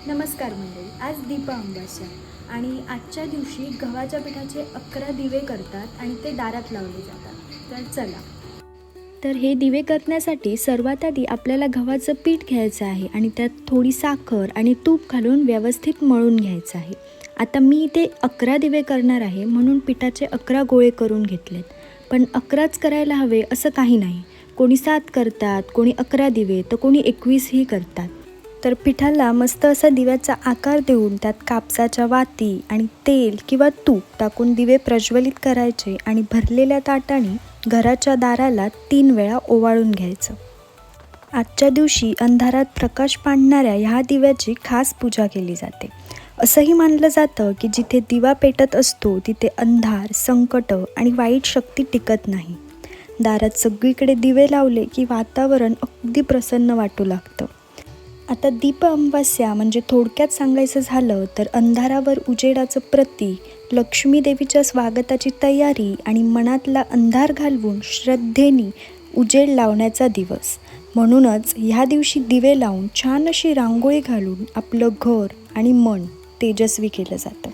नमस्कार मंडळी, आज दीप अमावास्या आणि आजच्या दिवशी गव्हाच्या पिठाचे 11 दिवे करतात आणि ते दारात लावले जातात. तर चला. तर हे दिवे करण्यासाठी सर्वात आधी आपल्याला गव्हाचं पीठ घ्यायचं आहे आणि त्यात थोडी साखर आणि तूप घालून व्यवस्थित मळून घ्यायचं आहे. आता मी इथे 11 दिवे करणार आहे म्हणून पिठाचे 11 गोळे करून घेतलेत. पण 11च करायला हवे असं काही नाही. कोणी 7 करतात, कोणी 11 दिवे तर कोणी 21ही करतात. तर पिठाला मस्त असा दिव्याचा आकार देऊन त्यात कापसाच्या वाती आणि तेल किंवा तूप टाकून दिवे प्रज्वलित करायचे आणि भरलेल्या ताटाने घराच्या दाराला 3 वेळा ओवाळून घ्यायचं. आजच्या दिवशी अंधारात प्रकाश पाडणाऱ्या ह्या दिव्याची खास पूजा केली जाते. असंही मानलं जातं की जिथे दिवा पेटत असतो तिथे अंधार, संकट आणि वाईट शक्ती टिकत नाही. दारात सगळीकडे दिवे लावले की वातावरण अगदी प्रसन्न वाटू लागतं. आता दीप अमावास्या म्हणजे थोडक्यात सांगायचं झालं तर अंधारावर उजेडाचं प्रतीक, लक्ष्मी देवीच्या स्वागताची तयारी आणि मनातला अंधार घालवून श्रद्धेने उजेड लावण्याचा दिवस. म्हणूनच ह्या दिवशी दिवे लावून छान अशी रांगोळी घालून आपलं घर आणि मन तेजस्वी केलं जातं.